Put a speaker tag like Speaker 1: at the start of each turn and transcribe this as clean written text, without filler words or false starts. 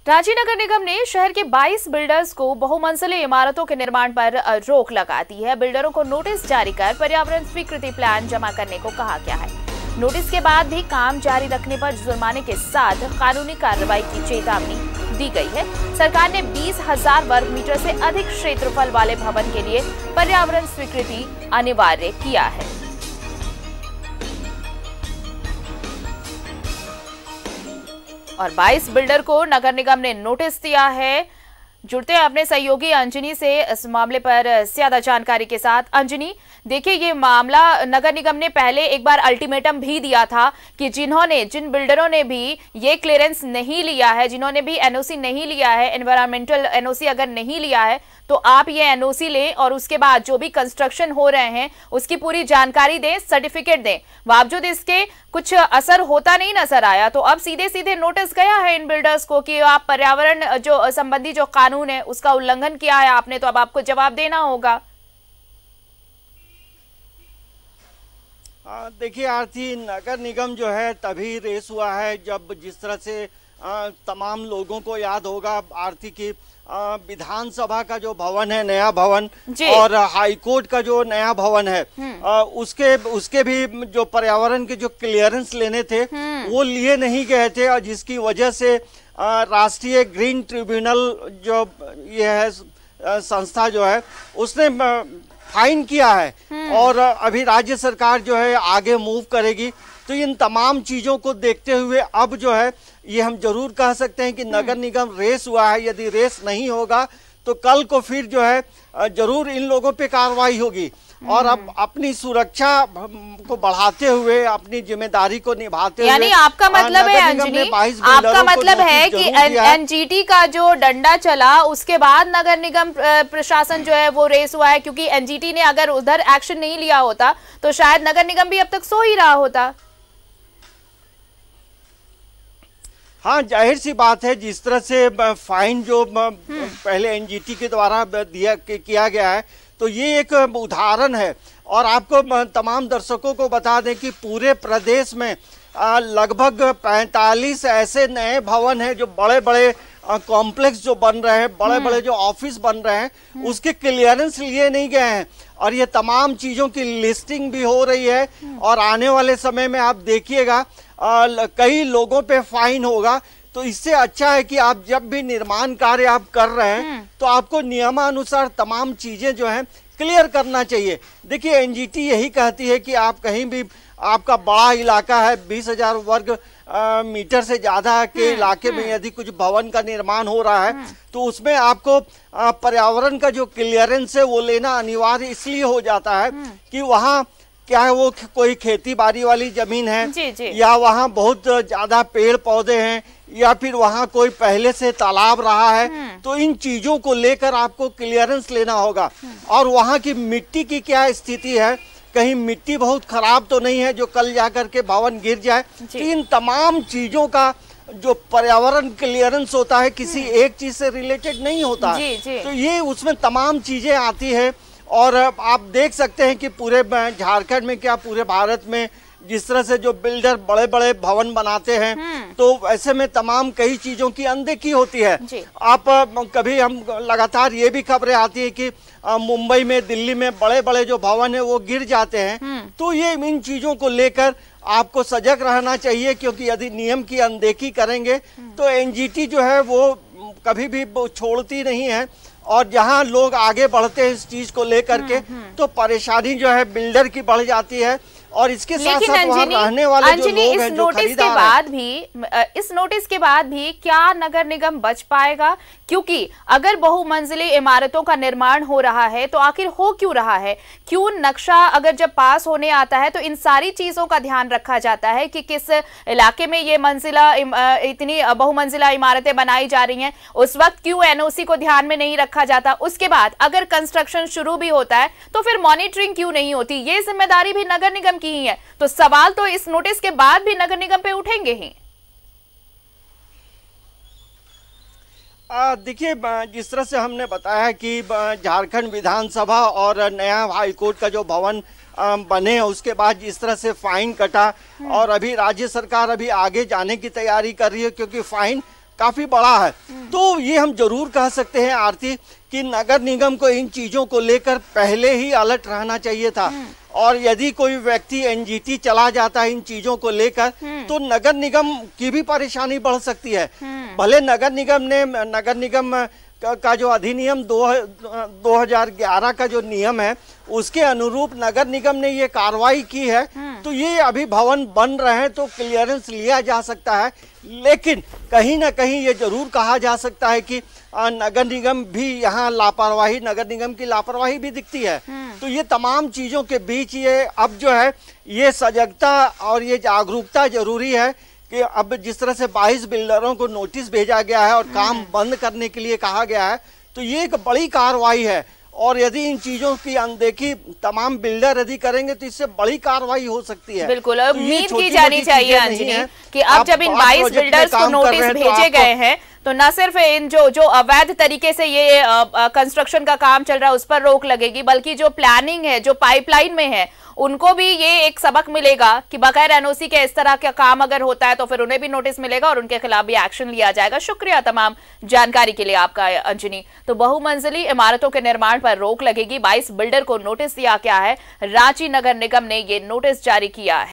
Speaker 1: रांची नगर निगम ने शहर के 22 बिल्डर्स को बहुमंजिली इमारतों के निर्माण पर रोक लगा दी है। बिल्डरों को नोटिस जारी कर पर्यावरण स्वीकृति प्लान जमा करने को कहा गया है। नोटिस के बाद भी काम जारी रखने पर जुर्माने के साथ कानूनी कार्रवाई की चेतावनी दी गई है। सरकार ने 20,000 वर्ग मीटर से अधिक क्षेत्रफल वाले भवन के लिए पर्यावरण स्वीकृति अनिवार्य किया है। और 22 बिल्डर को नगर निगम ने नोटिस दिया है। जुड़ते हैं अपने सहयोगी अंजनी से इस मामले पर ज्यादा जानकारी के साथ। अंजनी, देखिए ये मामला नगर निगम ने पहले एक बार अल्टीमेटम भी दिया था कि जिन बिल्डरों ने भी ये क्लियरेंस नहीं लिया है, जिन्होंने भी एनओसी नहीं लिया है, एनवायरमेंटल एनओसी अगर नहीं लिया है तो आप ये एनओसी लें और उसके बाद जो भी कंस्ट्रक्शन हो रहे हैं उसकी पूरी जानकारी दें, सर्टिफिकेट दें। बावजूद इसके कुछ असर होता नहीं नजर आया, तो अब सीधे सीधे नोटिस गया है इन बिल्डर्स को कि आप पर्यावरण जो संबंधी जो कानून है उसका उल्लंघन किया है आपने, तो अब आपको जवाब देना होगा।
Speaker 2: देखिए आरती, नगर निगम जो है तभी रेस हुआ है जब जिस तरह से तमाम लोगों को याद होगा आरती की विधानसभा का जो भवन है, नया भवन, और हाईकोर्ट का जो नया भवन है, उसके भी जो पर्यावरण के जो क्लियरेंस लेने थे वो लिए नहीं गए थे, और जिसकी वजह से राष्ट्रीय ग्रीन ट्रिब्यूनल जो ये है संस्था जो है उसने फाइन किया है और अभी राज्य सरकार जो है आगे मूव करेगी। तो इन तमाम चीजों को देखते हुए अब जो है ये हम जरूर कह सकते हैं कि नगर निगम रेस हुआ है। यदि रेस नहीं होगा तो कल को फिर जो है जरूर इन लोगों पे कार्रवाई होगी, और अब अपनी सुरक्षा को बढ़ाते हुए, अपनी जिम्मेदारी को निभाते हुए,
Speaker 1: यानी आपका मतलब है अंजनी, आपका मतलब है कि एनजीटी का जो डंडा चला उसके बाद नगर निगम प्रशासन जो है वो रेस हुआ है, क्योंकि एनजीटी ने अगर उधर एक्शन नहीं लिया होता तो शायद नगर निगम भी अब तक सो ही रहा होता।
Speaker 2: हाँ, जाहिर सी बात है, जिस तरह से फाइन जो पहले एनजीटी के द्वारा किया गया है, तो ये एक उदाहरण है। और आपको तमाम दर्शकों को बता दें कि पूरे प्रदेश में लगभग 45 ऐसे नए भवन हैं जो बड़े बड़े कॉम्प्लेक्स जो बन रहे हैं, बड़े बड़े जो ऑफिस बन रहे हैं, उसके क्लियरेंस लिए नहीं गए हैं, और ये तमाम चीज़ों की लिस्टिंग भी हो रही है। और आने वाले समय में आप देखिएगा कई लोगों पे फाइन होगा। तो इससे अच्छा है कि आप जब भी निर्माण कार्य आप कर रहे हैं तो आपको नियमानुसार तमाम चीजें जो हैं क्लियर करना चाहिए। देखिए एनजीटी यही कहती है कि आप कहीं भी, आपका बड़ा इलाका है, 20,000 वर्ग मीटर से ज्यादा के इलाके में यदि कुछ भवन का निर्माण हो रहा है तो उसमें आपको पर्यावरण का जो क्लियरेंस है वो लेना अनिवार्य इसलिए हो जाता है कि वहाँ क्या है, वो कोई खेती बाड़ी वाली जमीन है या वहाँ बहुत ज्यादा पेड़ पौधे हैं या फिर वहाँ कोई पहले से तालाब रहा है, तो इन चीजों को लेकर आपको क्लियरेंस लेना होगा। और वहाँ की मिट्टी की क्या स्थिति है, कहीं मिट्टी बहुत खराब तो नहीं है जो कल जाकर के भवन गिर जाए। तो इन तमाम चीजों का जो पर्यावरण क्लियरेंस होता है किसी एक चीज से रिलेटेड नहीं होता, तो ये उसमें तमाम चीजें आती है। और आप देख सकते हैं कि पूरे झारखंड में क्या पूरे भारत में जिस तरह से जो बिल्डर बड़े बड़े भवन बनाते हैं, तो ऐसे में तमाम कई चीजों की अनदेखी होती है। आप कभी हम लगातार ये भी खबरें आती है कि मुंबई में, दिल्ली में बड़े बड़े जो भवन है वो गिर जाते हैं। तो ये इन चीजों को लेकर आपको सजग रहना चाहिए, क्योंकि यदि नियम की अनदेखी करेंगे तो एनजीटी जो है वो कभी भी छोड़ती नहीं है। और जहां लोग आगे बढ़ते हैं इस चीज को लेकर के, तो परेशानी जो है बिल्डर की बढ़ जाती है। और इसके साथ साथ वहां रहने वाले जो लोग हैं, जो खरीदार हैं,
Speaker 1: इस नोटिस के बाद भी क्या नगर निगम बच पाएगा? क्योंकि अगर बहुमंजिली इमारतों का निर्माण हो रहा है तो आखिर हो क्यों रहा है? क्यों नक्शा अगर जब पास होने आता है तो इन सारी चीजों का ध्यान रखा जाता है कि किस इलाके में ये इतनी बहुमंजिला इमारतें बनाई जा रही हैं, उस वक्त क्यों एनओसी को ध्यान में नहीं रखा जाता? उसके बाद अगर कंस्ट्रक्शन शुरू भी होता है तो फिर मॉनिटरिंग क्यों नहीं होती? ये जिम्मेदारी भी नगर निगम की ही है। तो सवाल तो इस नोटिस के बाद भी नगर निगम पे उठेंगे ही।
Speaker 2: देखिए, जिस तरह से हमने बताया कि झारखंड विधानसभा और नया हाईकोर्ट का जो भवन बने, उसके बाद जिस तरह से फाइन कटा, और अभी राज्य सरकार अभी आगे जाने की तैयारी कर रही है, क्योंकि फाइन काफी बड़ा है। तो ये हम जरूर कह सकते हैं आरती कि नगर निगम को इन चीजों को लेकर पहले ही अलर्ट रहना चाहिए था। और यदि कोई व्यक्ति एनजीटी चला जाता है इन चीजों को लेकर तो नगर निगम की भी परेशानी बढ़ सकती है। भले नगर निगम का जो अधिनियम 2011 का जो नियम है उसके अनुरूप नगर निगम ने ये कार्रवाई की है, तो ये अभी भवन बन रहे हैं तो क्लियरेंस लिया जा सकता है। लेकिन कहीं ना कहीं ये जरूर कहा जा सकता है कि नगर निगम भी यहाँ लापरवाही, नगर निगम की लापरवाही भी दिखती है। तो ये तमाम चीजों के बीच ये अब जो है ये सजगता और ये जागरूकता जरूरी है कि अब जिस तरह से 22 बिल्डरों को नोटिस भेजा गया है और काम बंद करने के लिए कहा गया है, तो ये एक बड़ी कार्रवाई है। और यदि इन चीजों की अनदेखी तमाम बिल्डर यदि करेंगे तो इससे बड़ी कार्रवाई हो सकती है।
Speaker 1: बिल्कुल, और उम्मीद की जानी चाहिए अंजनी कि अब जब इन 22 बिल्डर्स को नोटिस भेजे गए हैं तो न सिर्फ इन जो अवैध तरीके से ये कंस्ट्रक्शन का काम चल रहा है उस पर रोक लगेगी, बल्कि जो प्लानिंग है, जो पाइपलाइन में है, उनको भी ये एक सबक मिलेगा कि बगैर एनओसी के इस तरह का काम अगर होता है तो फिर उन्हें भी नोटिस मिलेगा और उनके खिलाफ भी एक्शन लिया जाएगा। शुक्रिया तमाम जानकारी के लिए आपका अंजनी। तो बहुमंजिली इमारतों के निर्माण पर रोक लगेगी, 22 बिल्डर को नोटिस दिया गया है। रांची नगर निगम ने ये नोटिस जारी किया है।